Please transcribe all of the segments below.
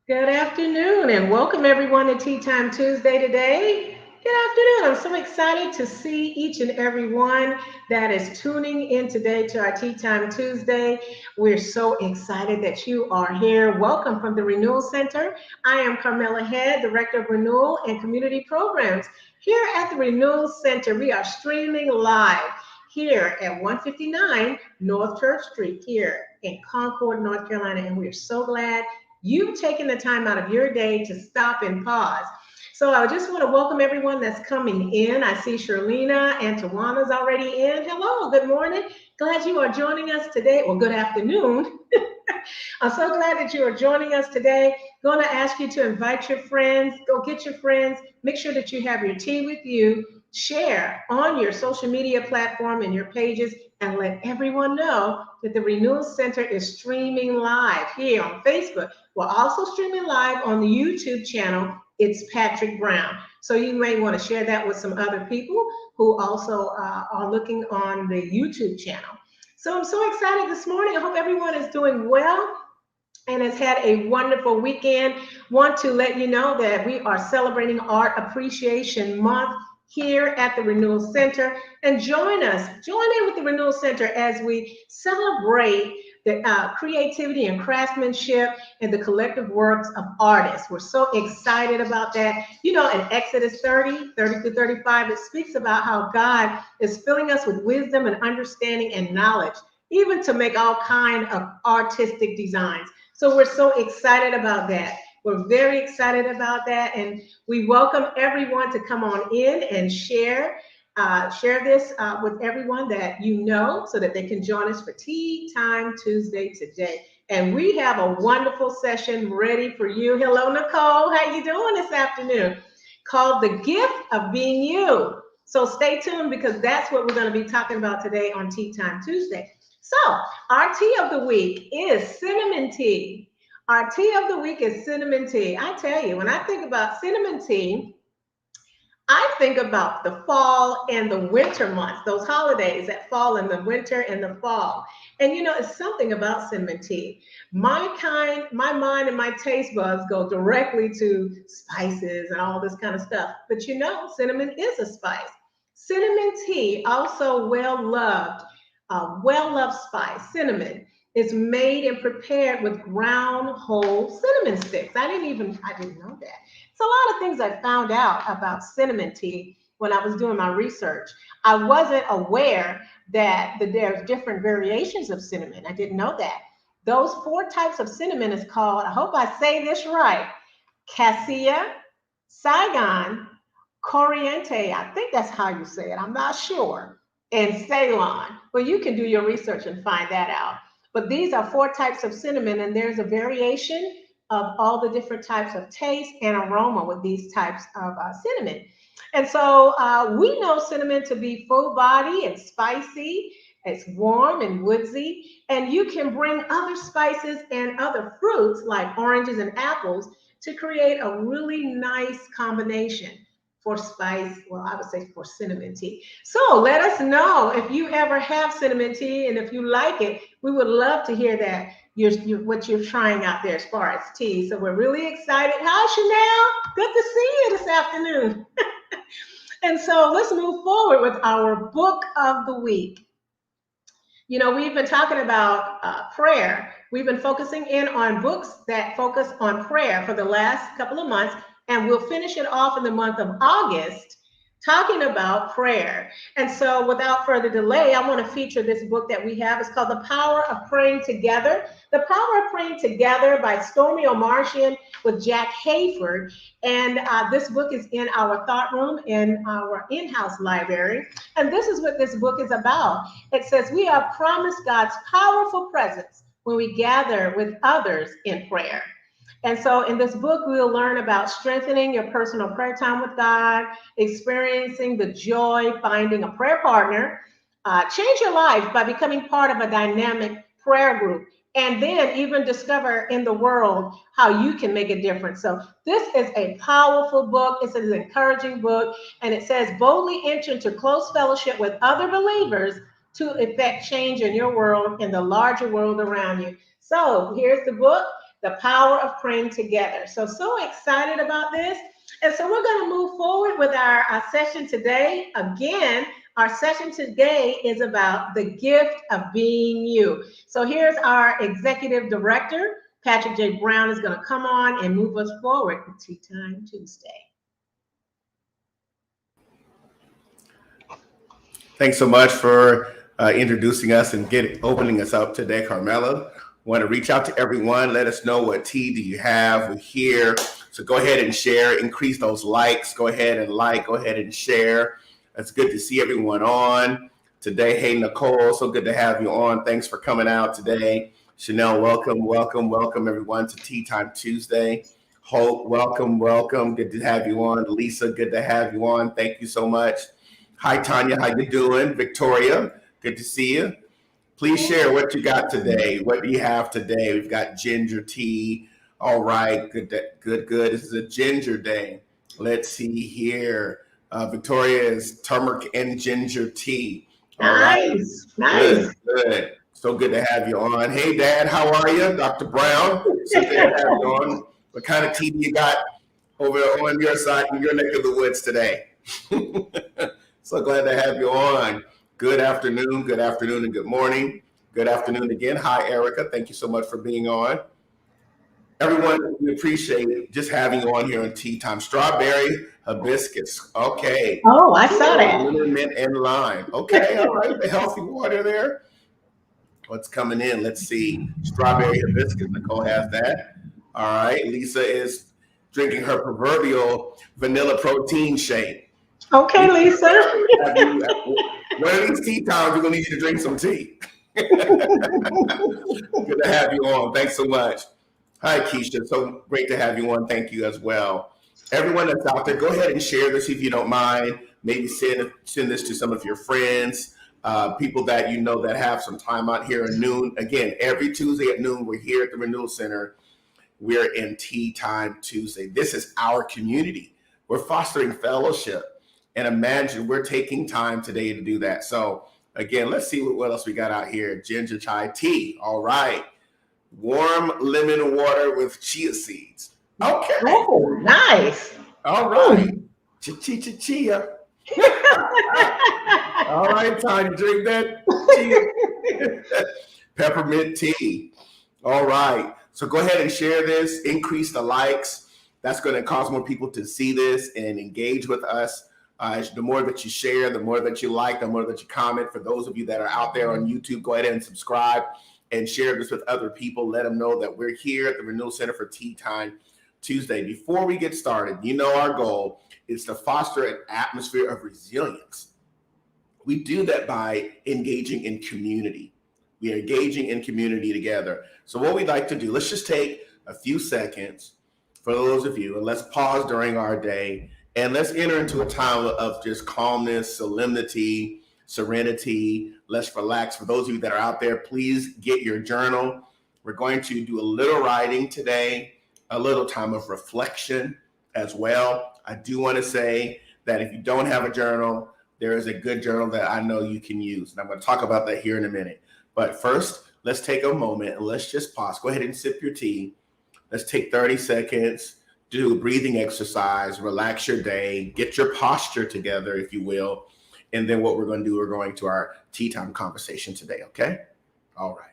Good afternoon and welcome everyone to Tea Time Tuesday today. Good afternoon. I'm so excited to see each and every one that is tuning in today to our Tea Time Tuesday. We're so excited that you are here. Welcome from the Renewal Center. I am Carmela Head, Director of Renewal and Community Programs. Here at the Renewal Center, we are streaming live here at 159 North Church Street here in Concord, North Carolina, and we're so glad you've taken the time out of your day to stop and pause. So I just want to welcome everyone that's coming in. I see Sherlina and Tawana's already in. Hello, good morning. Glad you are joining us today. Well, good afternoon. I'm so glad that you are joining us today. Going to ask you to invite your friends. Go get your friends. Make sure that you have your tea with you. Share on your social media platform and your pages and let everyone know that the Renewal Center is streaming live here on Facebook. We're also streaming live on the YouTube channel. It's Patrick Brown. So you may want to share that with some other people who also are looking on the YouTube channel. So I'm so excited this morning. I hope everyone is doing well and has had a wonderful weekend. Want to let you know that we are celebrating Art Appreciation Month here at the Renewal Center. And join in with the Renewal Center as we celebrate the creativity and craftsmanship and the collective works of artists. We're so excited about that. You know, in Exodus 30 through 35, it speaks about how God is filling us with wisdom and understanding and knowledge, even to make all kind of artistic designs. So we're so excited about that. We're very excited about that, and we welcome everyone to come on in and share this with everyone that you know so that they can join us for Tea Time Tuesday today. And we have a wonderful session ready for you. Hello, Nicole. How you doing this afternoon? Called The Gift of Being You. So stay tuned because that's what we're going to be talking about today on Tea Time Tuesday. So our tea of the week is cinnamon tea. Our tea of the week is cinnamon tea. I tell you, when I think about cinnamon tea, I think about the fall and the winter months, those holidays that fall in the winter and the fall. And you know, it's something about cinnamon tea. My mind and my taste buds go directly to spices and all this kind of stuff. But you know, cinnamon is a spice. Cinnamon tea, also well-loved spice, cinnamon, is made and prepared with ground whole cinnamon sticks. I didn't know that. It's a lot of things I found out about cinnamon tea when I was doing my research. I wasn't aware that there's different variations of cinnamon. I didn't know that. Those four types of cinnamon is called, I hope I say this right, cassia, Saigon, Coriente. I think that's how you say it. I'm not sure. And Ceylon. Well, you can do your research and find that out. But these are four types of cinnamon, and there's a variation of all the different types of taste and aroma with these types of cinnamon. And so we know cinnamon to be full body and spicy. It's warm and woodsy. And you can bring other spices and other fruits like oranges and apples to create a really nice combination for spice. Well, I would say for cinnamon tea. So let us know if you ever have cinnamon tea and if you like it. We would love to hear that what you're trying out there as far as tea. So we're really excited. Hi, Chanel. Good to see you this afternoon. And so let's move forward with our book of the week. You know, we've been talking about prayer. We've been focusing in on books that focus on prayer for the last couple of months, and we'll finish it off in the month of August talking about prayer. And so without further delay, I want to feature this book that we have. It's called The Power of Praying Together. The Power of Praying Together by Stormy O'Martian with Jack Hayford. And this book is in our thought room in our in-house library. And this is what this book is about. It says we are promised God's powerful presence when we gather with others in prayer. And so in this book, we'll learn about strengthening your personal prayer time with God, experiencing the joy, finding a prayer partner, change your life by becoming part of a dynamic prayer group, and then even discover in the world how you can make a difference. So this is a powerful book. It's an encouraging book, and it says boldly enter into close fellowship with other believers to effect change in your world and the larger world around you. So here's the book. the power of praying together. So excited about this. And so we're going to move forward with our session today. Again, our session today is about the gift of being you. So here's our executive director, Patrick J. Brown, is going to come on and move us forward with Tea Time Tuesday. Thanks so much for introducing us and opening us up today, Carmela. Want to reach out to everyone. Let us know what tea do you have. We're here. So go ahead and share. Increase those likes. Go ahead and like. Go ahead and share. It's good to see everyone on today. Hey, Nicole, so good to have you on. Thanks for coming out today. Chanel, welcome everyone to Tea Time Tuesday. Hope, welcome. Good to have you on. Lisa, good to have you on. Thank you so much. Hi, Tanya. How you doing? Victoria, good to see you. Please share what you got today. What do you have today? We've got ginger tea. All right, good. This is a ginger day. Let's see here. Victoria is turmeric and ginger tea. All right. Nice. Good. So good to have you on. Hey, Dad, how are you? Dr. Brown, so good to have you on. What kind of tea do you got over on your side in your neck of the woods today? So glad to have you on. Good afternoon, and good morning. Good afternoon again. Hi, Erica. Thank you so much for being on. Everyone, we appreciate just having you on here on Tea Time. Strawberry hibiscus. Okay. Oh, I saw that. Mint and lime. Okay, all right. The healthy water there. What's coming in? Let's see. Strawberry hibiscus. Nicole has that. All right. Lisa is drinking her proverbial vanilla protein shake. Okay, Lisa. One of these tea times, we're going to need you to drink some tea. Good to have you on. Thanks so much. Hi, Keisha. So great to have you on. Thank you as well. Everyone that's out there, go ahead and share this if you don't mind. Maybe send this to some of your friends, people that you know that have some time out here at noon. Again, every Tuesday at noon, we're here at the Renewal Center. We're in Tea Time Tuesday. This is our community. We're fostering fellowship. And imagine we're taking time today to do that. So again, let's see what else we got out here. Ginger chai tea. All right. Warm lemon water with chia seeds. Okay. Oh, nice. All right. Chia. All right, time to drink that chia. Peppermint tea. All right. So go ahead and share this. Increase the likes. That's going to cause more people to see this and engage with us. The more that you share, the more that you like, the more that you comment. For those of you that are out there on YouTube, go ahead and subscribe and share this with other people. Let them know that we're here at the Renewal Center for Tea Time Tuesday. Before we get started, you know our goal is to foster an atmosphere of resilience. We do that by engaging in community. We are engaging in community together. So what we'd like to do, let's just take a few seconds for those of you, and let's pause during our day. And let's enter into a time of just calmness, solemnity, serenity. Let's relax. For those of you that are out there, please get your journal. We're going to do a little writing today, a little time of reflection as well. I do want to say that if you don't have a journal, there is a good journal that I know you can use. And I'm going to talk about that here in a minute. But first, let's take a moment and let's just pause. Go ahead and sip your tea. Let's take 30 seconds. Do a breathing exercise, relax your day, get your posture together, if you will. And then what we're going to do, we're going to our tea time conversation today, okay? All right.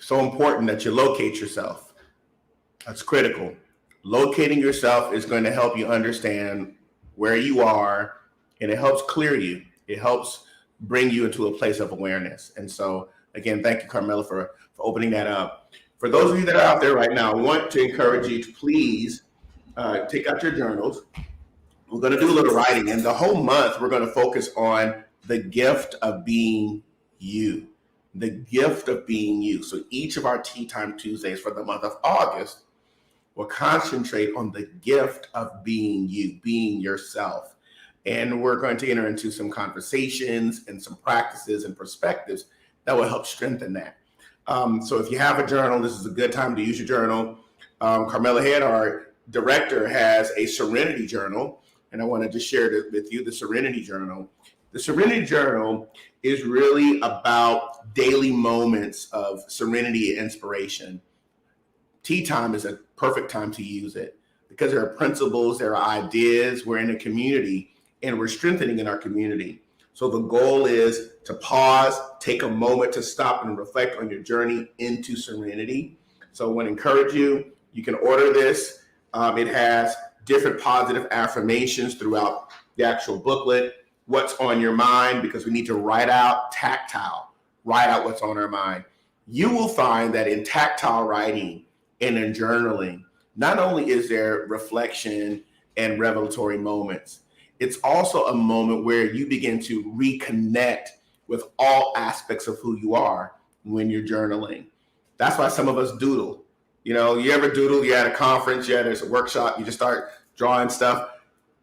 So important that you locate yourself. That's critical. Locating yourself is going to help you understand where you are, and it helps clear you. It helps bring you into a place of awareness. And so, again, thank you, Carmela, for opening that up. For those of you that are out there right now, I want to encourage you to please take out your journals. We're going to do a little writing, and the whole month we're going to focus on the gift of being you. The gift of being you. So each of our Tea Time Tuesdays for the month of August will concentrate on the gift of being you, being yourself. And we're going to enter into some conversations and some practices and perspectives that will help strengthen that. So if you have a journal, this is a good time to use your journal. Carmela Head, our director, has a Serenity Journal, and I wanted to share it with you, the Serenity Journal. The Serenity Journal is really about daily moments of serenity and inspiration. Tea time is a perfect time to use it because there are principles, there are ideas, we're in a community, and we're strengthening in our community. So the goal is to pause, take a moment to stop and reflect on your journey into serenity. So I want to encourage you, you can order this. It has different positive affirmations throughout the actual booklet. What's on your mind, because we need to write out write out what's on our mind. You will find that in tactile writing and in journaling, not only is there reflection and revelatory moments, it's also a moment where you begin to reconnect with all aspects of who you are when you're journaling. That's why some of us doodle. You know, you ever doodle, you're at a conference, there's a workshop, you just start drawing stuff.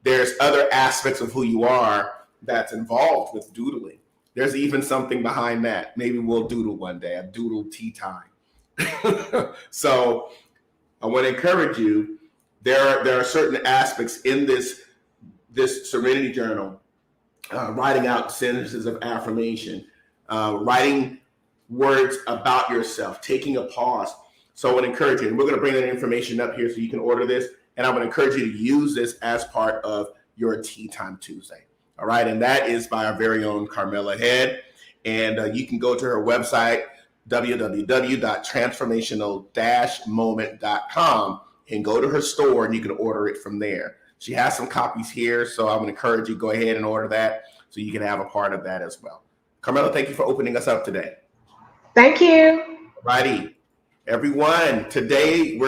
There's other aspects of who you are that's involved with doodling. There's even something behind that. Maybe we'll doodle one day, a doodle tea time. So I want to encourage you, there are certain aspects in this Serenity Journal, writing out sentences of affirmation, writing words about yourself, taking a pause. So I want to encourage you, and we're going to bring that information up here so you can order this, and I would encourage you to use this as part of your Tea Time Tuesday. All right, and that is by our very own Carmela Head, and you can go to her website, www.transformational-moment.com, and go to her store, and you can order it from there. She has some copies here, so I would encourage you, go ahead and order that so you can have a part of that as well. Carmela, thank you for opening us up today. Thank you. Righty. Everyone, today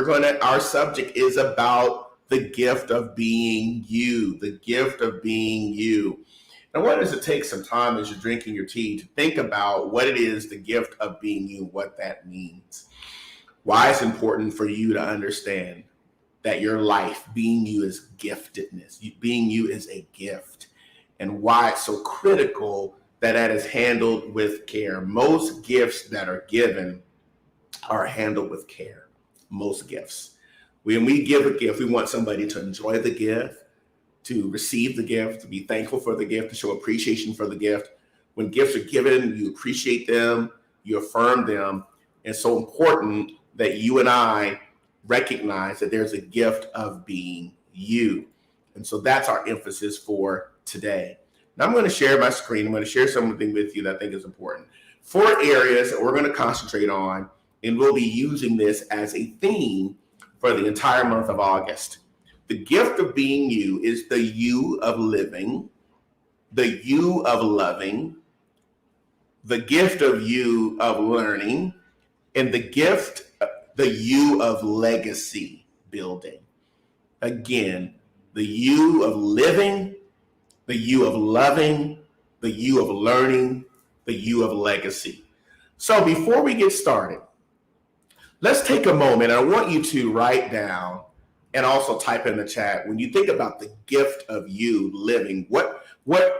our subject is about the gift of being you, the gift of being you. And I want us to take some time as you're drinking your tea to think about what it is, the gift of being you, what that means. Why it's important for you to understand that your life, being you, is giftedness. Being you is a gift. And why it's so critical that is handled with care. Most gifts that are given are handled with care. Most gifts. When we give a gift, we want somebody to enjoy the gift, to receive the gift, to be thankful for the gift, to show appreciation for the gift. When gifts are given, you appreciate them, you affirm them. And it's so important that you and I recognize that there's a gift of being you. And so that's our emphasis for today. Now I'm going to share my screen. I'm going to share something with you that I think is important. 4 areas that we're going to concentrate on, and we'll be using this as a theme for the entire month of August. The gift of being you is the you of living, the you of loving, the gift of you of learning, and the you of legacy building. Again, the you of living, the you of loving, the you of learning, the you of legacy. So before we get started, let's take a moment. I want you to write down and also type in the chat, when you think about the gift of you living, what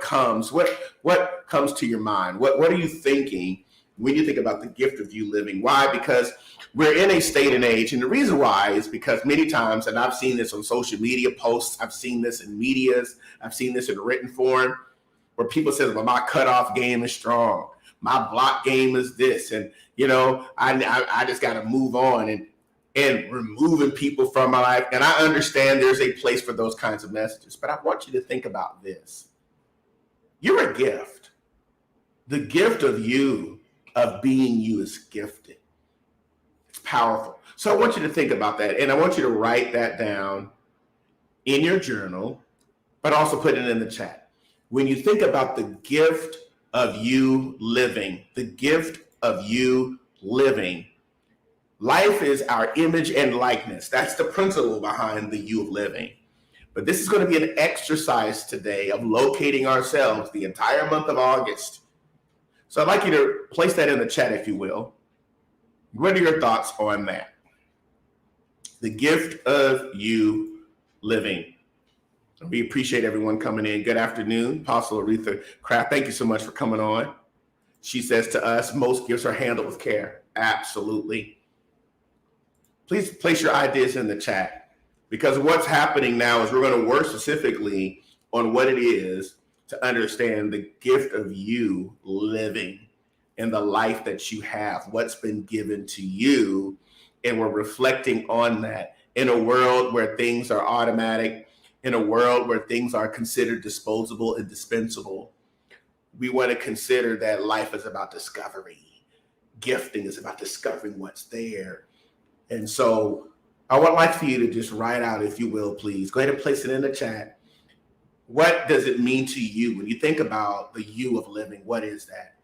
comes to your mind? What are you thinking when you think about the gift of you living? Why? Because we're in a state and age, and the reason why is because many times, and I've seen this on social media posts, I've seen this in medias, I've seen this in written form, where people say, well, my cutoff game is strong, my block game is this, and I just got to move on, and removing people from my life. And I understand there's a place for those kinds of messages, but I want you to think about this. You're a gift. The gift of you, of being you, is gifted. It's powerful. So I want you to think about that, and I want you to write that down in your journal, but also put it in the chat. When you think about the gift of you living, the gift of you living, life is our image and likeness. That's the principle behind the you of living. But this is going to be an exercise today of locating ourselves the entire month of August. So I'd like you to place that in the chat, if you will. What are your thoughts on that? The gift of you living. We appreciate everyone coming in. Good afternoon, Apostle Aretha Kraft. Thank you so much for coming on. She says to us, most gifts are handled with care. Absolutely. Please place your ideas in the chat, because what's happening now is we're going to work specifically on what it is to understand the gift of you living and the life that you have, what's been given to you. And we're reflecting on that in a world where things are automatic, in a world where things are considered disposable and dispensable. We want to consider that life is about discovery. Gifting is about discovering what's there. And so I would like for you to just write out, if you will, please. Go ahead and place it in the chat. What does it mean to you when you think about the you of living? What is that?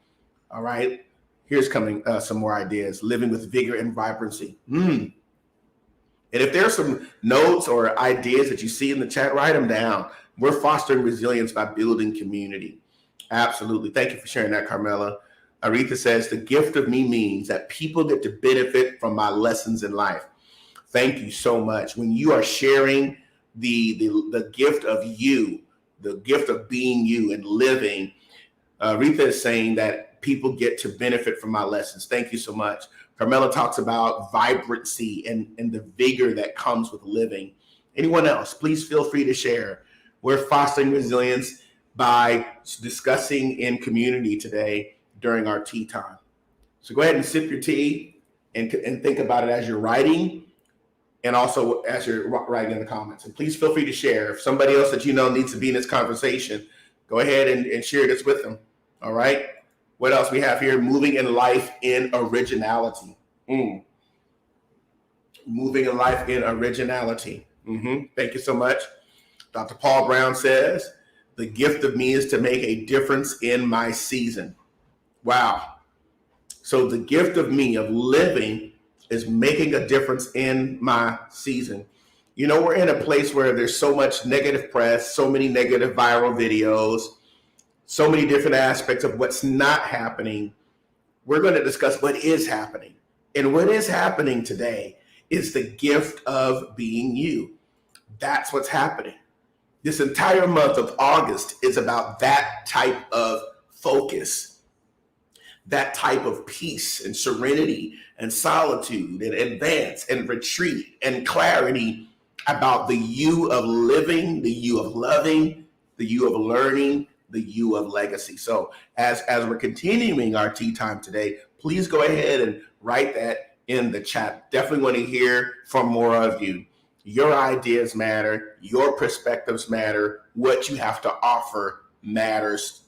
All right. Here's coming some more ideas. Living with vigor and vibrancy. And if there's some notes or ideas that you see in the chat, write them down. We're fostering resilience by building community. Absolutely. Thank you for sharing that, Carmela. Aretha says, the gift of me means that people get to benefit from my lessons in life. Thank you so much. When you are sharing the gift of you, the gift of being you and living, Aretha is saying that people get to benefit from my lessons. Thank you so much. Carmela talks about vibrancy and the vigor that comes with living. Anyone else, please feel free to share. We're fostering resilience by discussing in community today during our tea time. So go ahead and sip your tea and think about it as you're writing and also as you're writing in the comments. And please feel free to share. If somebody else that you know needs to be in this conversation, go ahead and share this with them. All right. What else we have here? Moving in life in originality. Moving in life in originality. Thank you so much. Dr. Paul Brown says, the gift of me is to make a difference in my season. Wow. So the gift of me of living is making a difference in my season. You know, we're in a place where there's so much negative press, so many negative viral videos, so many different aspects of what's not happening. We're going to discuss what is happening. And what is happening today is the gift of being you. That's what's happening. This entire month of August is about that type of focus, that type of peace and serenity and solitude and advance and retreat and clarity about the you of living, the you of loving, the you of learning, the you of legacy. So as we're continuing our tea time today, please go ahead and write that in the chat. Definitely want to hear from more of you. Your ideas matter. Your perspectives matter. What you have to offer matters.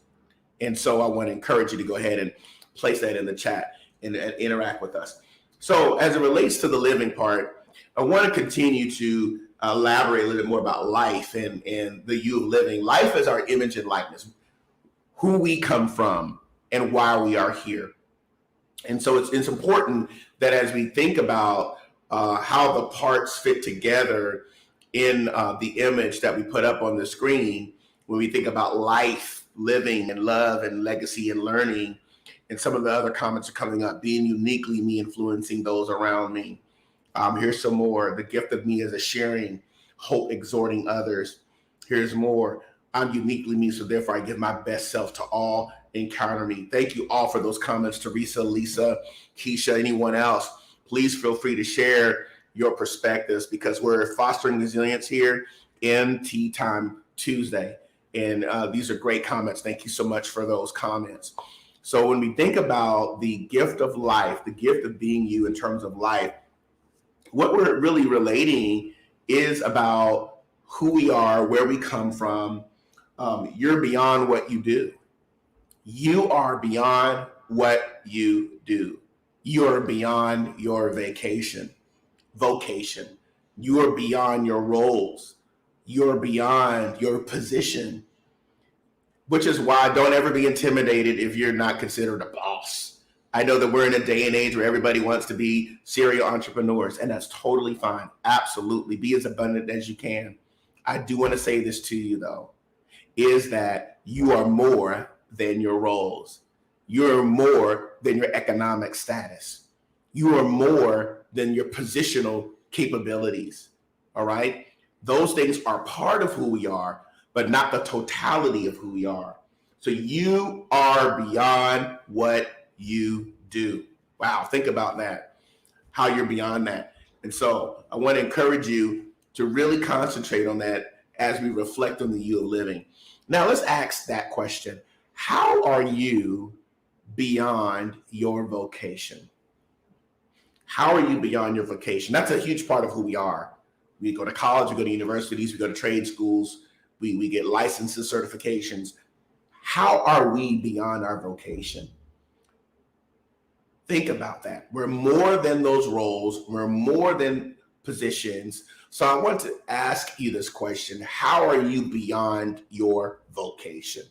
And so I want to encourage you to go ahead and place that in the chat and interact with us. So as it relates to the living part, I want to continue to elaborate a little bit more about life and the you of living. Life is our image and likeness, who we come from and why we are here. And so it's important that as we think about how the parts fit together in the image that we put up on the screen, when we think about life, living, and love, and legacy, and learning, and some of the other comments are coming up, being uniquely me, influencing those around me. Here's some more. The gift of me is a sharing, hope, exhorting others. Here's more. I'm uniquely me, so therefore I give my best self to all encounter me. Thank you all for those comments, Teresa, Lisa, Keisha, anyone else. Please feel free to share your perspectives, because we're fostering resilience here in Tea Time Tuesday. And these are great comments. Thank you so much for those comments. So when we think about the gift of life, the gift of being you in terms of life, what we're really relating is about who we are, where we come from. You're beyond what you do. You are beyond what you do. You are beyond your vocation. You are beyond your roles. You're beyond your position, which is why don't ever be intimidated if you're not considered a boss. I know that we're in a day and age where everybody wants to be serial entrepreneurs, and that's totally fine. Absolutely. Be as abundant as you can. I do want to say this to you, though, is that you are more than your roles. You're more than your economic status. You are more than your positional capabilities. All right? Those things are part of who we are, but not the totality of who we are. So you are beyond what you do. Wow, think about that, how you're beyond that. And so I want to encourage you to really concentrate on that as we reflect on the you of living. Now, let's ask that question. How are you beyond your vocation? How are you beyond your vocation? That's a huge part of who we are. We go to college, we go to universities, we go to trade schools, we get licenses, certifications. How are we beyond our vocation? Think about that. We're more than those roles, we're more than positions. So I want to ask you this question. How are you beyond your vocation?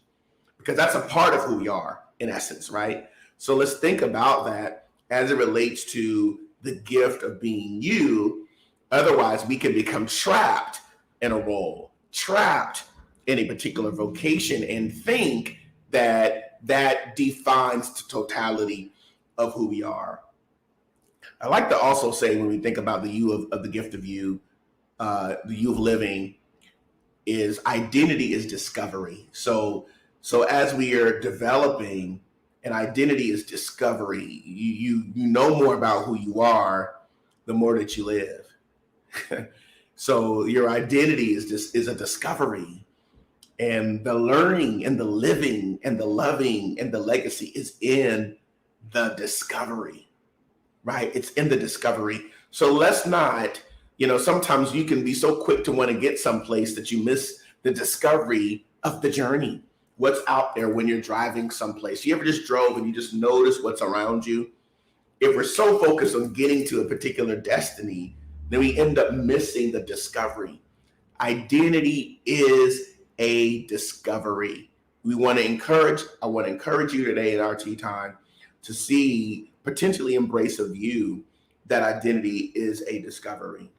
Because that's a part of who we are, in essence, right? So let's think about that as it relates to the gift of being you. Otherwise, we can become trapped in a role, trapped in a particular vocation, and think that that defines the totality of who we are. I like to also say, when we think about the you of the gift of you, the you of living, is identity is discovery. So as we are developing, an identity is discovery. You know more about who you are the more that you live. So your identity is a discovery, and the learning and the living and the loving and the legacy is in the discovery, right? It's in the discovery. So let's not, sometimes you can be so quick to want to get someplace that you miss the discovery of the journey. What's out there when you're driving someplace? You ever just drove and you just notice what's around you? If we're so focused on getting to a particular destiny, then we end up missing the discovery. Identity is a discovery. I want to encourage you today in our tea time to see, potentially embrace a view that identity is a discovery.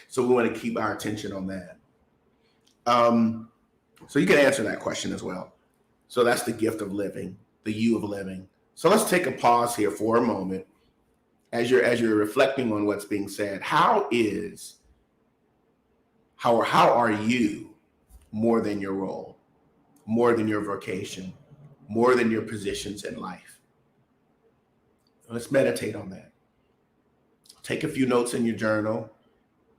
So we want to keep our attention on that. So you can answer that question as well. So that's the gift of living, the you of living. So let's take a pause here for a moment as you're reflecting on what's being said. How are you more than your role, more than your vocation, more than your positions in life? Let's meditate on that. Take a few notes in your journal.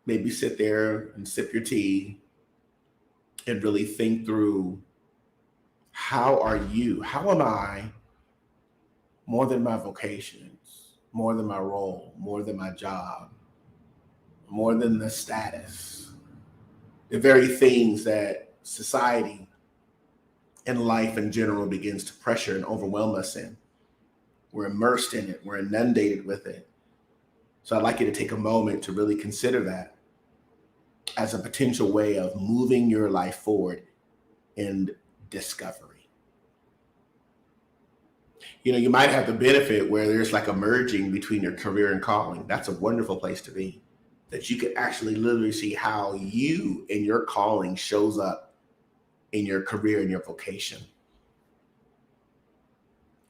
Maybe sit there and sip your tea and really think through, how am I more than my vocations, more than my role, more than my job, more than the status, the very things that society and life in general begins to pressure and overwhelm us in. We're immersed in it. We're inundated with it. So I'd like you to take a moment to really consider that as a potential way of moving your life forward in discovery. You might have the benefit where there's like a merging between your career and calling. That's a wonderful place to be, that you could actually literally see how you and your calling shows up in your career and your vocation.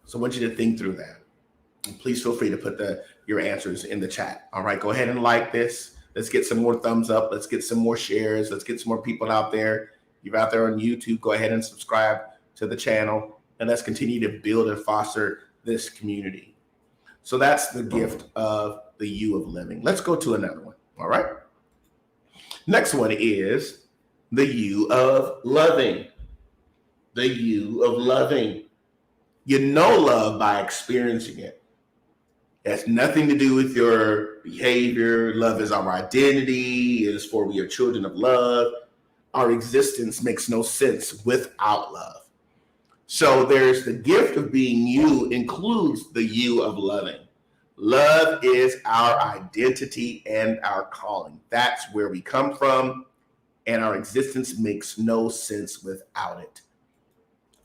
So I want you to think through that. And please feel free to put your answers in the chat. All right, go ahead and like this. Let's get some more thumbs up. Let's get some more shares. Let's get some more people out there. You're out there on YouTube, go ahead and subscribe to the channel. And let's continue to build and foster this community. So that's the gift of the you of living. Let's go to another one. All right. Next one is the you of loving. The you of loving. You know love by experiencing it. It has nothing to do with your behavior. Love is our identity. It is for we are children of love. Our existence makes no sense without love. So there's the gift of being you includes the you of loving. Love is our identity and our calling. That's where we come from, and our existence makes no sense without it.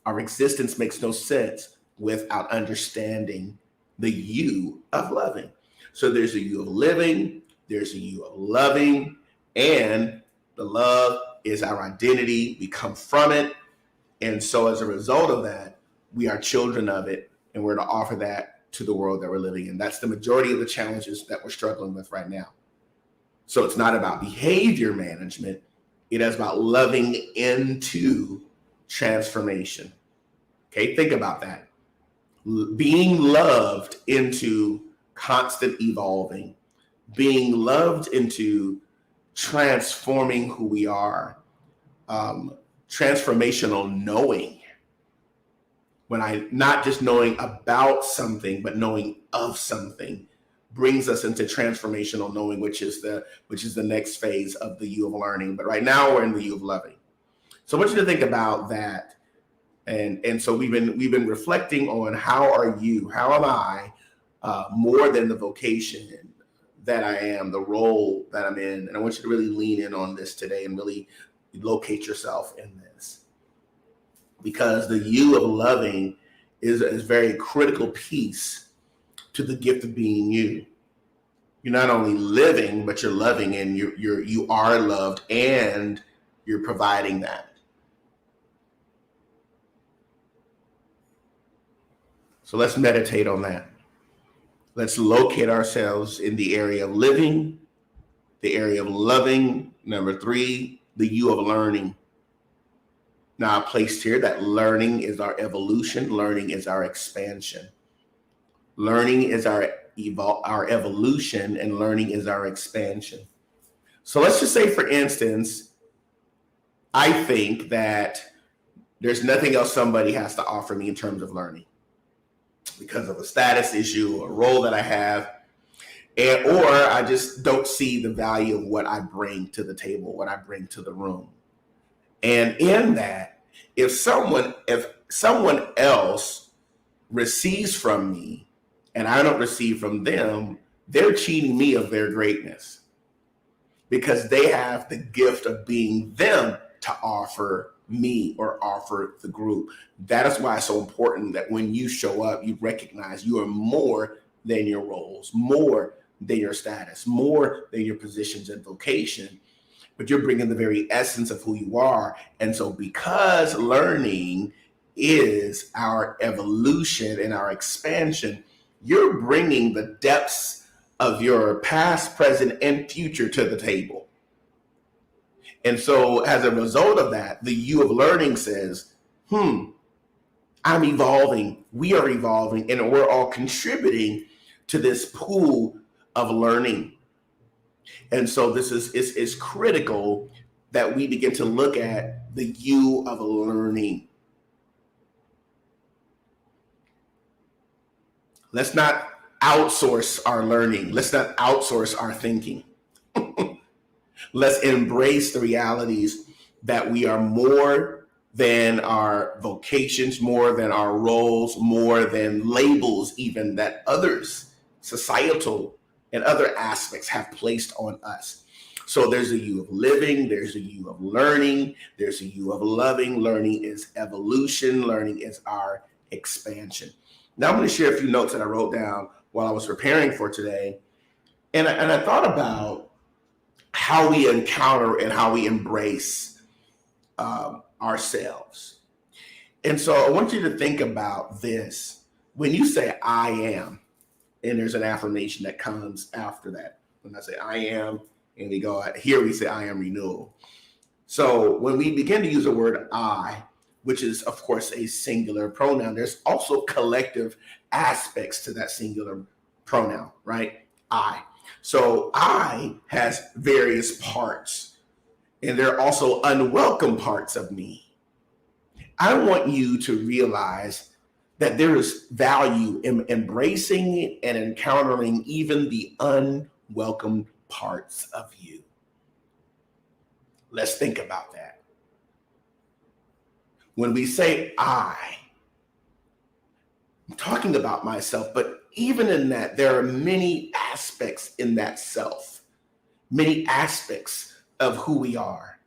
Our existence makes no sense without understanding the you of loving. So there's a you of living, there's a you of loving, and the love is our identity. We come from it. And so as a result of that, we are children of it, and we're to offer that to the world that we're living in. That's the majority of the challenges that we're struggling with right now. So it's not about behavior management. It is about loving into transformation. Okay, think about that. Being loved into constant evolving, being loved into transforming who we are, transformational knowing. When I not just knowing about something, but knowing of something brings us into transformational knowing, which is the next phase of the U of learning. But right now we're in the U of loving. So I want you to think about that. And so we've been reflecting on how am I more than the vocation that I am, the role that I'm in. And I want you to really lean in on this today and really locate yourself in this. Because the you of loving is a very critical piece to the gift of being you. You're not only living, but you're loving, and you are loved, and you're providing that. So let's meditate on that. Let's locate ourselves in the area of living, the area of loving. Number 3, the you of learning. Now, I placed here that learning is our evolution. Learning is our expansion. Learning is our evolution, and learning is our expansion. So let's just say, for instance, I think that there's nothing else somebody has to offer me in terms of learning because of a status issue or a role that I have, or I just don't see the value of what I bring to the table, what I bring to the room. And in that, if someone else receives from me and I don't receive from them, they're cheating me of their greatness because they have the gift of being them to offer me or offer the group. That is why it's so important that when you show up, you recognize you are more than your roles, more than your status, more than your positions and vocation, but you're bringing the very essence of who you are. And so because learning is our evolution and our expansion, you're bringing the depths of your past, present, and future to the table. And so as a result of that, the you of learning says, I'm evolving, we are evolving, and we're all contributing to this pool of learning. And so this is critical that we begin to look at the you of learning. Let's not outsource our learning. Let's not outsource our thinking. Let's embrace the realities that we are more than our vocations, more than our roles, more than labels even that others, societal and other aspects, have placed on us. So there's a you of living, there's a you of learning, there's a you of loving. Learning is evolution, learning is our expansion. Now I'm going to share a few notes that I wrote down while I was preparing for today. And I thought about how we encounter and how we embrace ourselves. And so I want you to think about this. When you say I am, and there's an affirmation that comes after that. When I say I am, and we go here, we say I am renewal. So when we begin to use the word I, which is of course a singular pronoun, there's also collective aspects to that singular pronoun, right? I. So I has various parts, and there are also unwelcome parts of me. I want you to realize that there is value in embracing and encountering even the unwelcome parts of you. Let's think about that. When we say I'm talking about myself, but even in that, there are many aspects in that self, many aspects of who we are.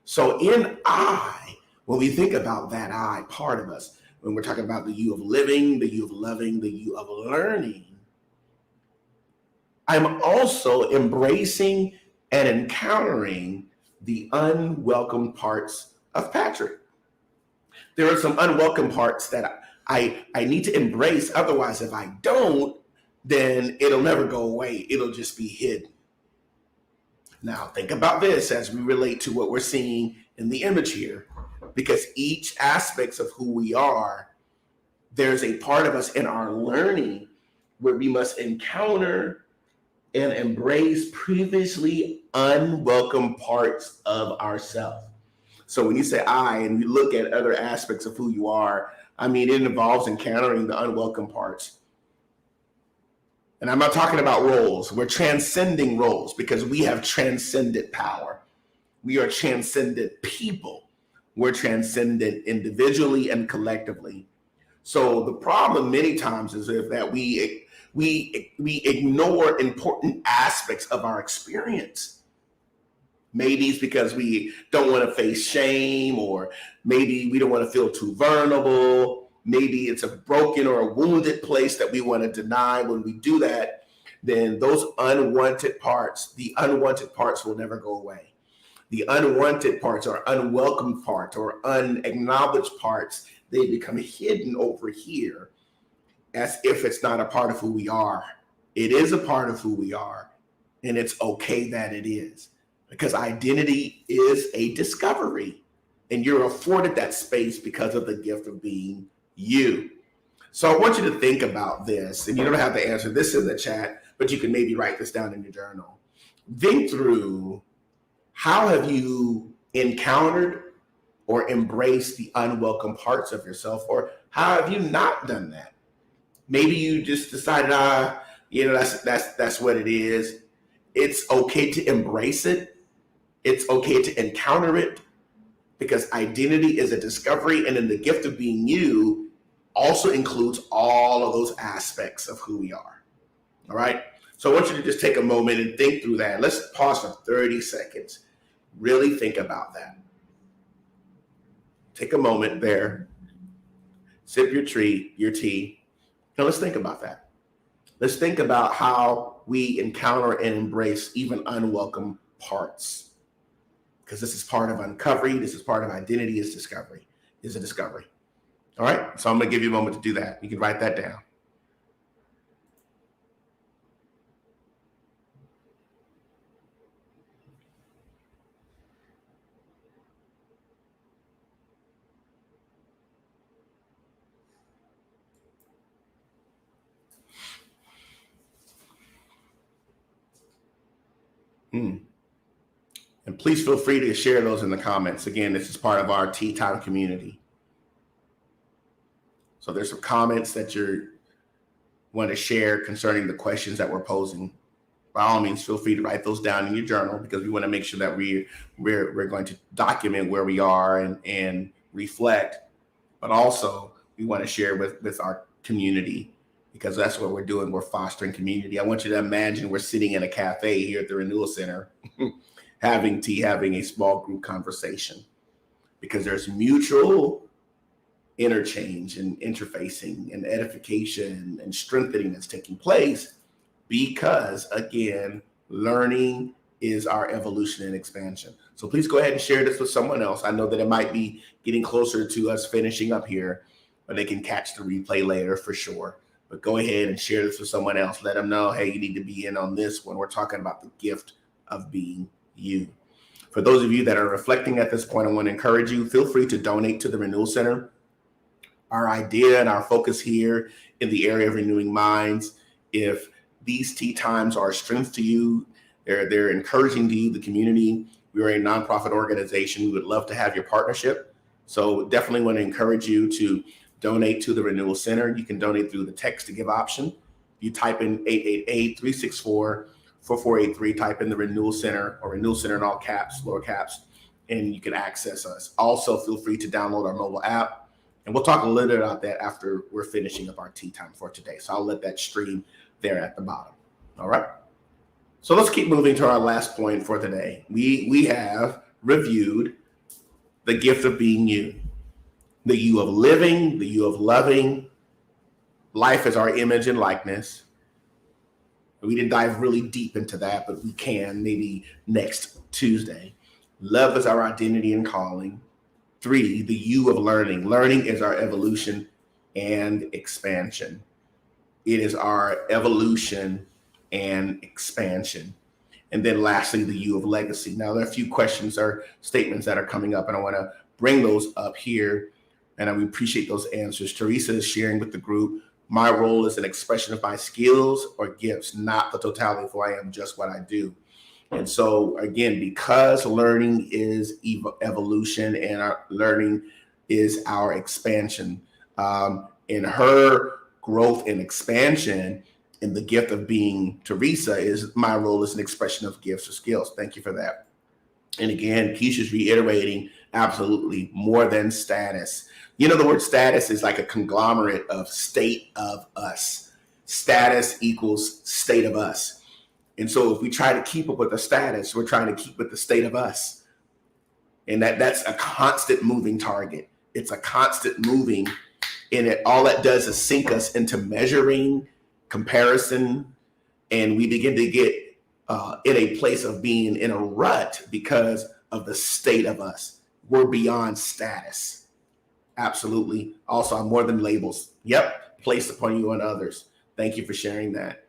So in I, when we think about that I part of us, when we're talking about the you of living, the you of loving, the you of learning, I'm also embracing and encountering the unwelcome parts of Patrick. There are some unwelcome parts that I need to embrace. Otherwise, if I don't, then it'll never go away. It'll just be hidden. Now, think about this as we relate to what we're seeing in the image here, because each aspects of who we are, there's a part of us in our learning where we must encounter and embrace previously unwelcome parts of ourselves. So when you say I and you look at other aspects of who you are, I mean, it involves encountering the unwelcome parts. And I'm not talking about roles. We're transcending roles because we have transcended power. We are transcendent people. We're transcendent individually and collectively. So the problem many times is that we ignore important aspects of our experience. Maybe it's because we don't want to face shame, or maybe we don't want to feel too vulnerable. Maybe it's a broken or a wounded place that we want to deny. When we do that, then those unwanted parts, the unwanted parts will never go away. The unwanted parts or unwelcome parts or unacknowledged parts, they become hidden over here as if it's not a part of who we are. It is a part of who we are, and it's okay that it is, because identity is a discovery, and you're afforded that space because of the gift of being you. So I want you to think about this, and you don't have to answer this in the chat, but you can maybe write this down in your journal. Think through, how have you encountered or embraced the unwelcome parts of yourself, or how have you not done that? Maybe you just decided, that's what it is. It's okay to embrace it. It's okay to encounter it, because identity is a discovery, and in the gift of being you also includes all of those aspects of who we are. All right. So I want you to just take a moment and think through that. Let's pause for 30 seconds. Really think about that. Take a moment there. Sip your tea. Now let's think about that. Let's think about how we encounter and embrace even unwelcome parts. Because this is part of uncovering. This is part of identity is discovery. Is a discovery. All right. So I'm going to give you a moment to do that. You can write that down. And please feel free to share those in the comments. Again, this is part of our Tea Time community. So there's some comments that you want to share concerning the questions that we're posing. By all means, feel free to write those down in your journal, because we want to make sure that we're going to document where we are and reflect, but also we want to share with our community, because that's what we're doing. We're fostering community. I want you to imagine we're sitting in a cafe here at the Renewal Center, having tea, having a small group conversation, because there's mutual interchange and interfacing and edification and strengthening that's taking place, because again, learning is our evolution and expansion. So please go ahead and share this with someone else. I know that it might be getting closer to us finishing up here, but they can catch the replay later for sure. But go ahead and share this with someone else. Let them know, hey, you need to be in on this one. We're talking about the gift of being you. For those of you that are reflecting at this point, I want to encourage you, feel free to donate to the Renewal Center. Our idea and our focus here in the area of renewing minds, if these tea times are a strength to you, they're encouraging to you, the community. We are a nonprofit organization. We would love to have your partnership. So definitely want to encourage you to donate to the Renewal Center. You can donate through the text to give option. You type in 888-364-4483, type in the Renewal Center, or Renewal Center in all caps, lower caps, and you can access us. Also, feel free to download our mobile app. And we'll talk a little bit about that after we're finishing up our tea time for today. So I'll let that stream there at the bottom. All right. So let's keep moving to our last point for today. We have reviewed the gift of being you, the you of living, the you of loving. Life is our image and likeness. We didn't dive really deep into that, but we can maybe next Tuesday. Love is our identity and calling. 3, the you of learning. Learning is our evolution and expansion. It is our evolution and expansion. And then lastly, the U of legacy. Now, there are a few questions or statements that are coming up, and I want to bring those up here. And I appreciate those answers. Teresa is sharing with the group, my role is an expression of my skills or gifts, not the totality of who I am, just what I do. And so, again, because learning is evolution and our learning is our expansion, in her growth and expansion, and the gift of being Teresa is my role as an expression of gifts or skills. Thank you for that. And again, Keisha's reiterating absolutely more than status. You know, the word status is like a conglomerate of state of us. Status equals state of us. And so if we try to keep up with the status, we're trying to keep with the state of us. And that's a constant moving target. It's a constant moving, and all that does is sink us into measuring, comparison, and we begin to get in a place of being in a rut because of the state of us. We're beyond status. Absolutely. Also, I'm more than labels. Yep, placed upon you and others. Thank you for sharing that.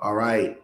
All right.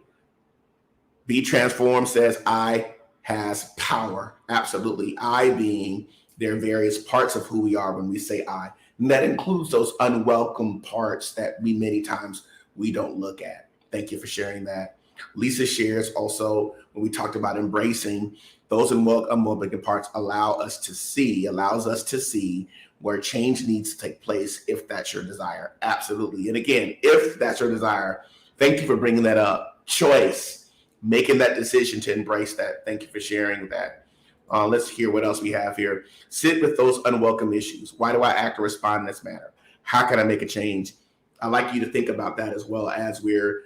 Be Transformed says I has power. Absolutely. I being there are various parts of who we are when we say I. And that includes those unwelcome parts that many times we don't look at. Thank you for sharing that. Lisa shares also when we talked about embracing those unwelcome parts allows us to see where change needs to take place if that's your desire. Absolutely. And again, if that's your desire, thank you for bringing that up. Choice, making that decision to embrace that. Thank you for sharing that. Let's hear what else we have here. Sit with those unwelcome issues. Why do I act or respond in this manner? How can I make a change? I'd like you to think about that as well as we're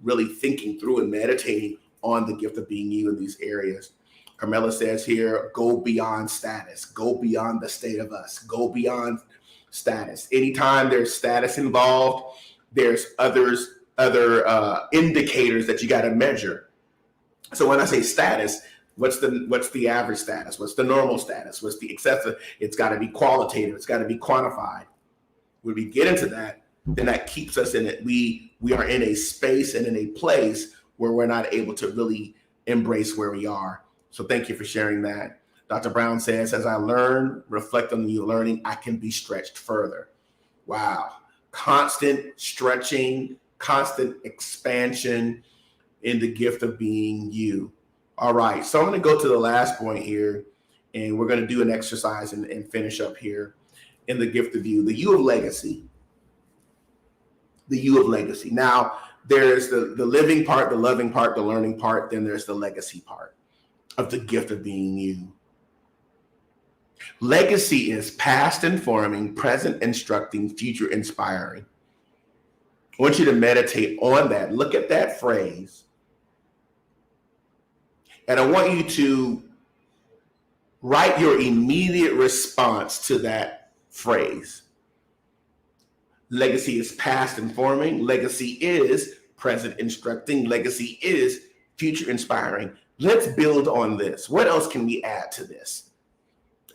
really thinking through and meditating on the gift of being you in these areas. Carmela says here, go beyond status, go beyond the state of us, go beyond status. Anytime there's status involved, there's other indicators that you got to measure. So when I say status, what's the average status? What's the normal status? What's the excessive? It's got to be qualitative. It's got to be quantified. When we get into that, then that keeps us in it. We are in a space and in a place where we're not able to really embrace where we are. So thank you for sharing that. Dr. Brown says, as I learn, reflect on the learning, I can be stretched further. Wow. Constant stretching, constant expansion in the gift of being you. All right. So I'm going to go to the last point here, and we're going to do an exercise and finish up here in the gift of you, the you of legacy. The you of legacy. Now, there's the living part, the loving part, the learning part. Then there's the legacy part of the gift of being you. Legacy is past informing, present instructing, future inspiring. I want you to meditate on that. Look at that phrase. And I want you to write your immediate response to that phrase. Legacy is past informing. Legacy is present instructing. Legacy is future inspiring. Let's build on this. What else can we add to this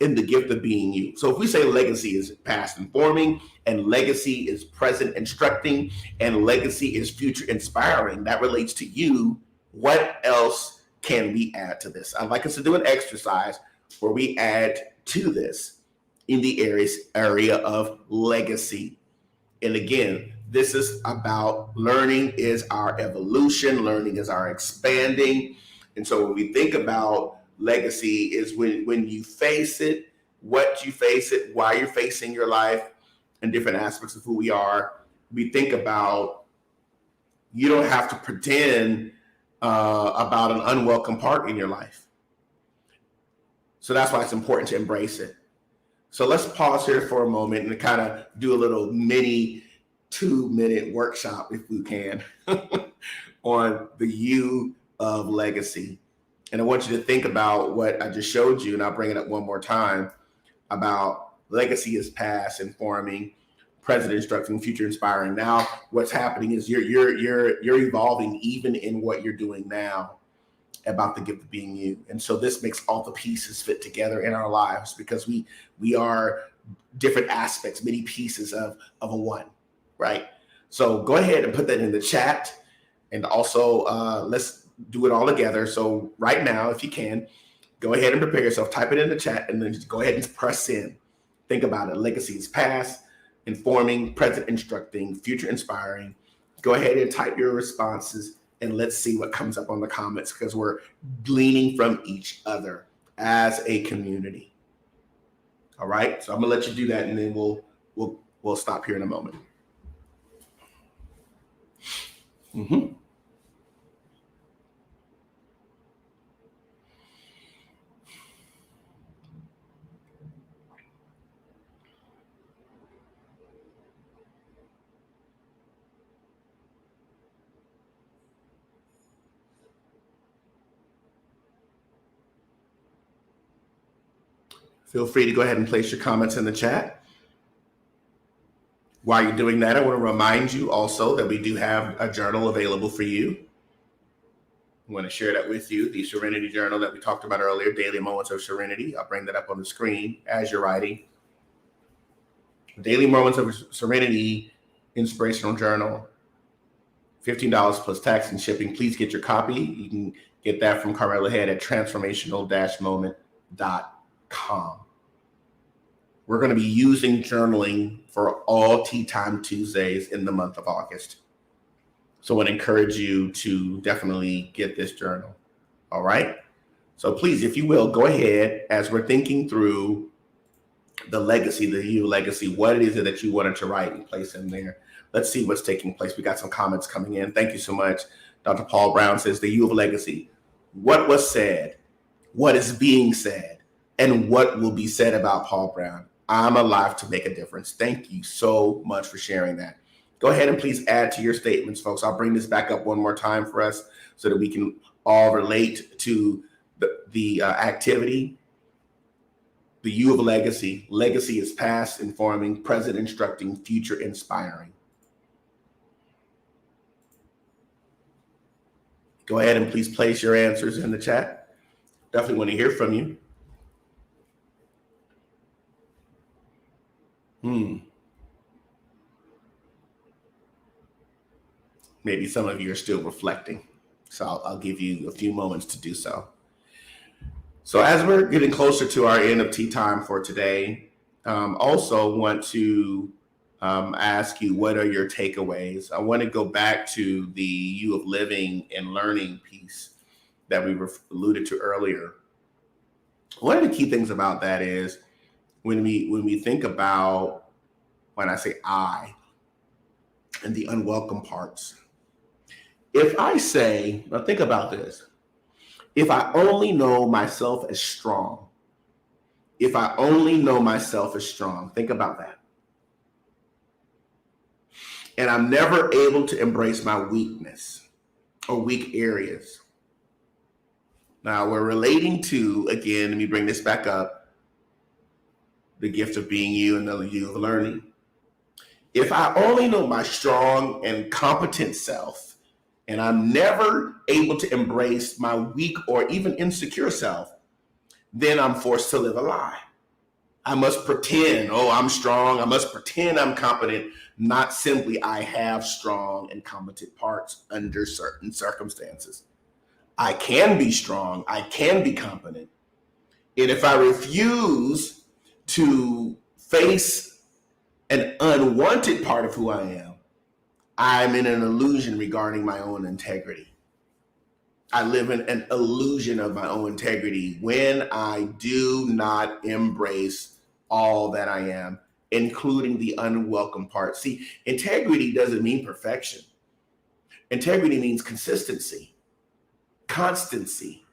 in the gift of being you? So if we say legacy is past informing, and legacy is present instructing, and legacy is future inspiring, that relates to you. What else can we add to this? I'd like us to do an exercise where we add to this in the area of legacy. And again, this is about learning is our evolution, learning is our expanding. And so when we think about legacy is when you face it, what you face it, why you're facing your life, and different aspects of who we are. We think about you don't have to pretend about an unwelcome part in your life. So that's why it's important to embrace it. So let's pause here for a moment and kind of do a little mini 2-minute workshop, if we can, on the you of legacy. And I want you to think about what I just showed you, and I'll bring it up one more time, about legacy is past informing, present instructing, future inspiring. Now, what's happening is you're evolving even in what you're doing now about the gift of being you. And so this makes all the pieces fit together in our lives because we are different aspects, many pieces of a one, right? So go ahead and put that in the chat. And also let's do it all together. So right now, if you can, go ahead and prepare yourself. Type it in the chat and then just go ahead and press in. Think about it. Legacy is past, informing, present instructing, future inspiring. Go ahead and type your responses and let's see what comes up on the comments because we're gleaning from each other as a community. All right. So I'm gonna let you do that and then we'll stop here in a moment. Mm-hmm. Feel free to go ahead and place your comments in the chat. While you're doing that, I want to remind you also that we do have a journal available for you. I want to share that with you, the Serenity Journal that we talked about earlier, Daily Moments of Serenity. I'll bring that up on the screen as you're writing. Daily Moments of Serenity Inspirational Journal, $15 plus tax and shipping. Please get your copy. You can get that from Carmela Head at transformational-moment.com. We're going to be using journaling for all Tea Time Tuesdays in the month of August. So I want to encourage you to definitely get this journal. All right. So please, if you will, go ahead as we're thinking through the legacy, the U legacy, what it is that you wanted to write and place in there. Let's see what's taking place. We got some comments coming in. Thank you so much. Dr. Paul Brown says the U of legacy. What was said, what is being said, and what will be said about Paul Brown. I'm alive to make a difference. Thank you so much for sharing that. Go ahead and please add to your statements, folks. I'll bring this back up one more time for us so that we can all relate to the activity. The U of legacy. Legacy is past informing, present instructing, future inspiring. Go ahead and please place your answers in the chat. Definitely want to hear from you. Maybe some of you are still reflecting. So I'll give you a few moments to do so. So as we're getting closer to our end of tea time for today, also want to ask you, what are your takeaways? I want to go back to the U of living and learning piece that we alluded to earlier. One of the key things about that is when we think about, when I say I, and the unwelcome parts. If I say, now think about this, if I only know myself as strong, if I only know myself as strong, think about that. And I'm never able to embrace my weakness or weak areas. Now we're relating to, again, let me bring this back up, the gift of being you and the U of learning. If I only know my strong and competent self, and I'm never able to embrace my weak or even insecure self, then I'm forced to live a lie. I must pretend, oh, I'm strong. I must pretend I'm competent, not simply I have strong and competent parts under certain circumstances. I can be strong. I can be competent. And if I refuse to face an unwanted part of who I am, I'm in an illusion regarding my own integrity. I live in an illusion of my own integrity when I do not embrace all that I am, including the unwelcome part. See, integrity doesn't mean perfection. Integrity means consistency, constancy.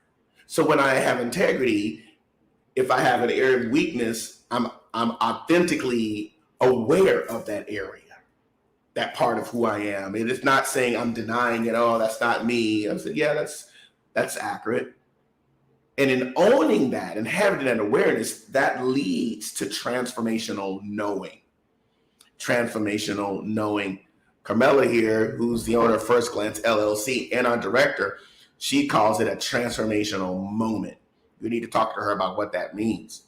So when I have integrity, if I have an area of weakness, I'm authentically aware of that area, that part of who I am. And it's not saying I'm denying it, oh, that's not me. I'm saying, yeah, that's accurate. And in owning that and having that awareness, that leads to transformational knowing. Transformational knowing. Carmela here, who's the owner of First Glance LLC and our director, she calls it a transformational moment. You need to talk to her about what that means.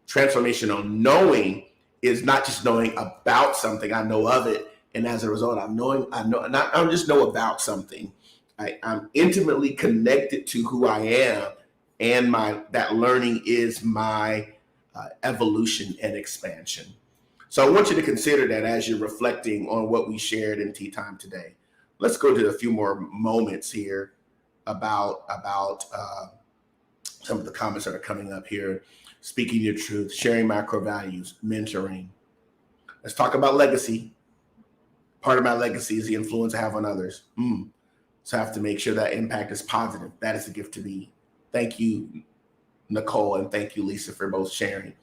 Transformational knowing is not just knowing about something, I know of it. And as a result, I don't just know about something. I'm intimately connected to who I am, and that learning is my evolution and expansion. So I want you to consider that as you're reflecting on what we shared in Tea Time today. Let's go to a few more moments here about some of the comments that are coming up here. Speaking your truth, sharing macro values, mentoring. Let's talk about legacy. Part of my legacy is the influence I have on others. So I have to make sure that impact is positive. That is a gift to me. Thank you, Nicole, and thank you, Lisa, for both sharing.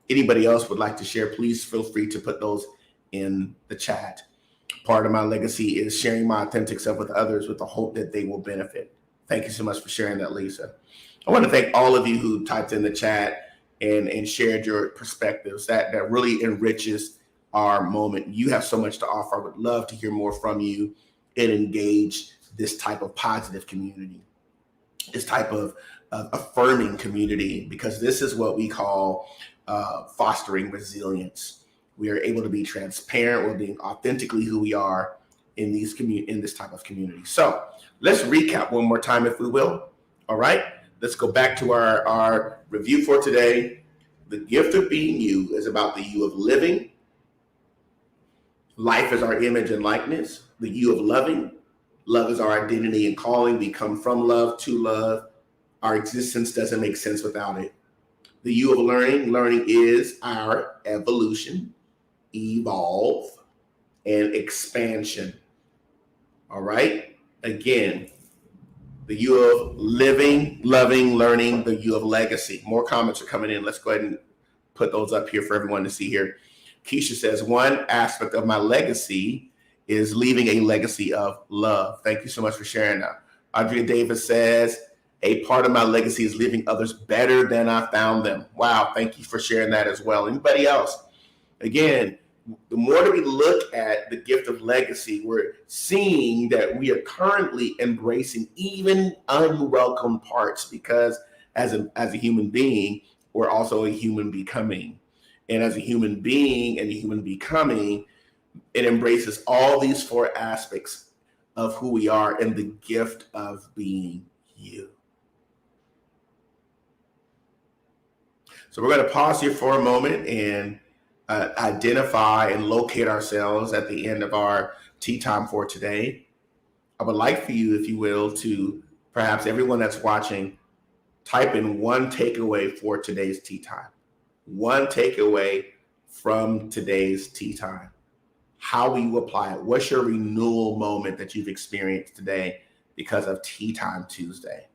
Anybody else would like to share, please feel free to put those in the chat. Part of my legacy is sharing my authentic self with others with the hope that they will benefit. Thank you so much for sharing that, Lisa. I want to thank all of you who typed in the chat and shared your perspectives. That really enriches our moment. You have so much to offer. I would love to hear more from you and engage this type of positive community, this type of affirming community, because this is what we call fostering resilience. We are able to be transparent. We're being authentically who we are in this type of community. So let's recap one more time, if we will. All right, let's go back to our review for today. The gift of being you is about the you of living. Life is our image and likeness. The you of loving. Love is our identity and calling. We come from love to love. Our existence doesn't make sense without it. The you of learning. Learning is our evolution, evolve, and expansion. All right. Again, the you of living, loving, learning, the you of legacy. More comments are coming in. Let's go ahead and put those up here for everyone to see here. Keisha says, one aspect of my legacy is leaving a legacy of love. Thank you so much for sharing that. Andrea Davis says, a part of my legacy is leaving others better than I found them. Wow, thank you for sharing that as well. Anybody else? Again, the more that we look at the gift of legacy, we're seeing that we are currently embracing even unwelcome parts, because as a human being, we're also a human becoming. And as a human being and a human becoming, it embraces all these four aspects of who we are and the gift of being you. So we're going to pause here for a moment and identify and locate ourselves at the end of our tea time for today. I would like for you, if you will, to perhaps everyone that's watching, type in one takeaway for today's tea time. One takeaway from today's tea time. How will you apply it? What's your renewal moment that you've experienced today because of Tea Time Tuesday?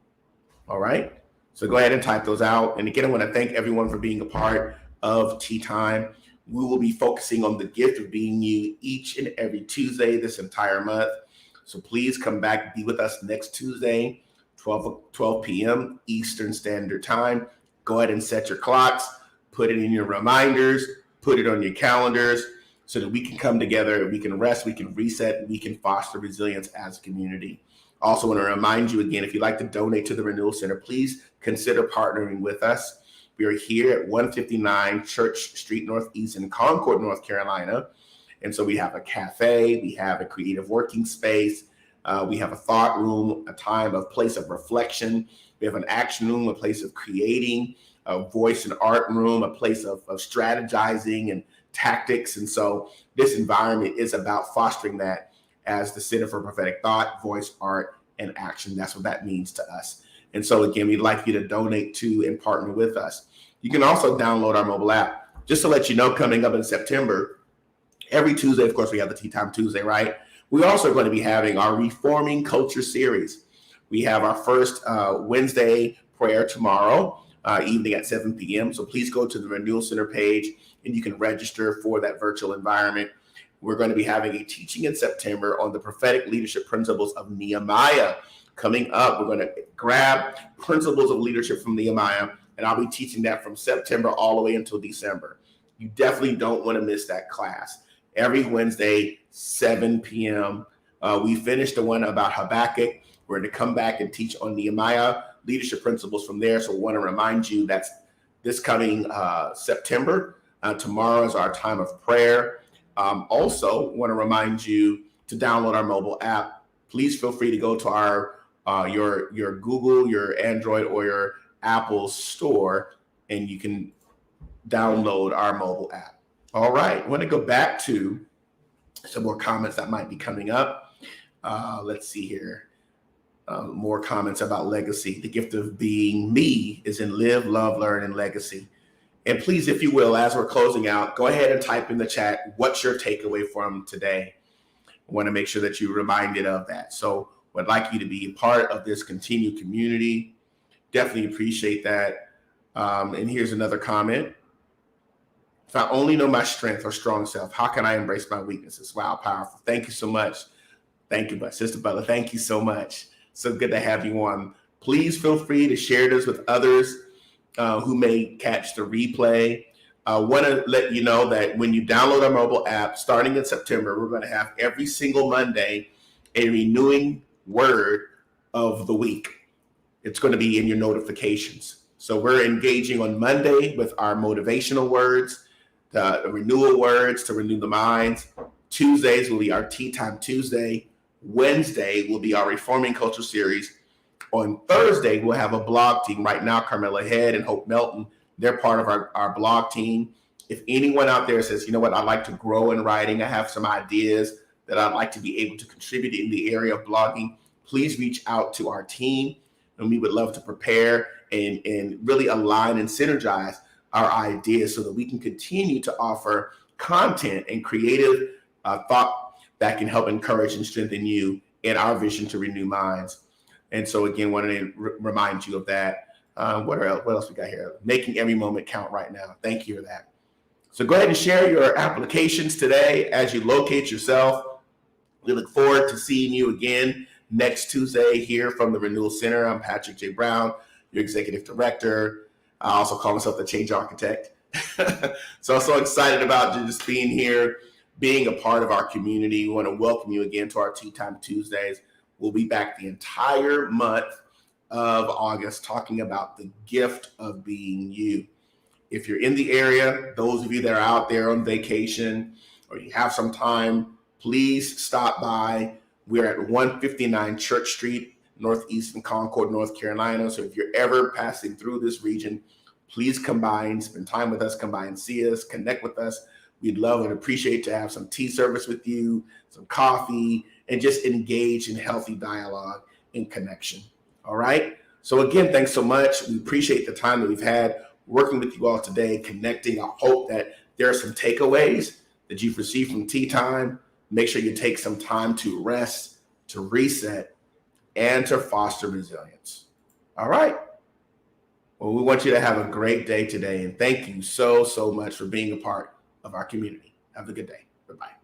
All right. So go ahead and type those out. And again, I want to thank everyone for being a part of Tea Time. We will be focusing on the gift of being you each and every Tuesday this entire month. So please come back, be with us next Tuesday, 12 p.m. Eastern Standard Time. Go ahead and set your clocks, put it in your reminders, put it on your calendars so that we can come together, we can rest, we can reset, we can foster resilience as a community. Also want to remind you again, if you'd like to donate to the Renewal Center, please consider partnering with us. We are here at 159 Church Street Northeast in Concord, North Carolina. And so we have a cafe, we have a creative working space, we have a thought room, a place of reflection. We have an action room, a place of creating, a voice and art room, a place of strategizing and tactics. And so this environment is about fostering that as the Center for Prophetic Thought, Voice, Art, and Action. That's what that means to us. And so again, we'd like you to donate to and partner with us. You can also download our mobile app. Just to let you know, coming up in September, every Tuesday, of course, we have the Tea Time Tuesday, right? We're also going to be having our Reforming Culture series. We have our first Wednesday prayer tomorrow evening at 7 p.m. So please go to the Renewal Center page and you can register for that virtual environment. We're going to be having a teaching in September on the prophetic leadership principles of Nehemiah. Coming up, we're going to grab principles of leadership from Nehemiah, and I'll be teaching that from September all the way until December. You definitely don't want to miss that class. Every Wednesday, 7 p.m. We finished the one about Habakkuk. We're going to come back and teach on Nehemiah leadership principles from there. So we want to remind you that's this coming September. Tomorrow is our time of prayer. Also want to remind you to download our mobile app. please feel free to go to our your Google, your Android, or your Apple store, and you can download our mobile app. All right, I want to go back to some more comments that might be coming up. Let's see here. More comments about legacy. The gift of being me is in live, love, learn, and legacy. And please, if you will, as we're closing out, go ahead and type in the chat, what's your takeaway from today? I want to make sure that you're reminded of that. So would like you to be a part of this continued community. Definitely appreciate that. And here's another comment. If I only know my strength or strong self, how can I embrace my weaknesses? Wow, powerful. Thank you so much. Thank you, Sister Bella. Thank you so much. So good to have you on. Please feel free to share this with others who may catch the replay. I want to let you know that when you download our mobile app, starting in September, we're going to have every single Monday a renewing word of the week. It's going to be in your notifications. So we're engaging on Monday with our motivational words, the renewal words to renew the minds. Tuesdays will be our Tea Time Tuesday. Wednesday will be our Reforming Culture series. On Thursday, we'll have a blog team. Right now, Carmela Head and Hope Melton, they're part of our blog team. If anyone out there says, you know what, I'd like to grow in writing, I have some ideas that I'd like to be able to contribute in the area of blogging, please reach out to our team, and we would love to prepare and really align and synergize our ideas so that we can continue to offer content and creative thought that can help encourage and strengthen you in our vision to renew minds. And so again, wanted to remind you of that. What else we got here? Making every moment count right now. Thank you for that. So go ahead and share your applications today as you locate yourself. We look forward to seeing you again next Tuesday here from the Renewal Center. I'm Patrick J. Brown, your executive director. I also call myself the change architect. So I'm so excited about just being here, being a part of our community. We want to welcome you again to our Tea Time Tuesdays. We'll be back the entire month of August talking about the gift of being you. If you're in the area, those of you that are out there on vacation or you have some time, please stop by. We're at 159 Church Street, Northeast in Concord, North Carolina. So if you're ever passing through this region, please come by and spend time with us, come by and see us, connect with us. We'd love and appreciate to have some tea service with you, some coffee, and just engage in healthy dialogue and connection. All right. So again, thanks so much. We appreciate the time that we've had working with you all today, connecting. I hope that there are some takeaways that you've received from Tea Time. Make sure you take some time to rest, to reset, and to foster resilience. All right. Well, we want you to have a great day today. And thank you so much for being a part of our community. Have a good day. Bye-bye.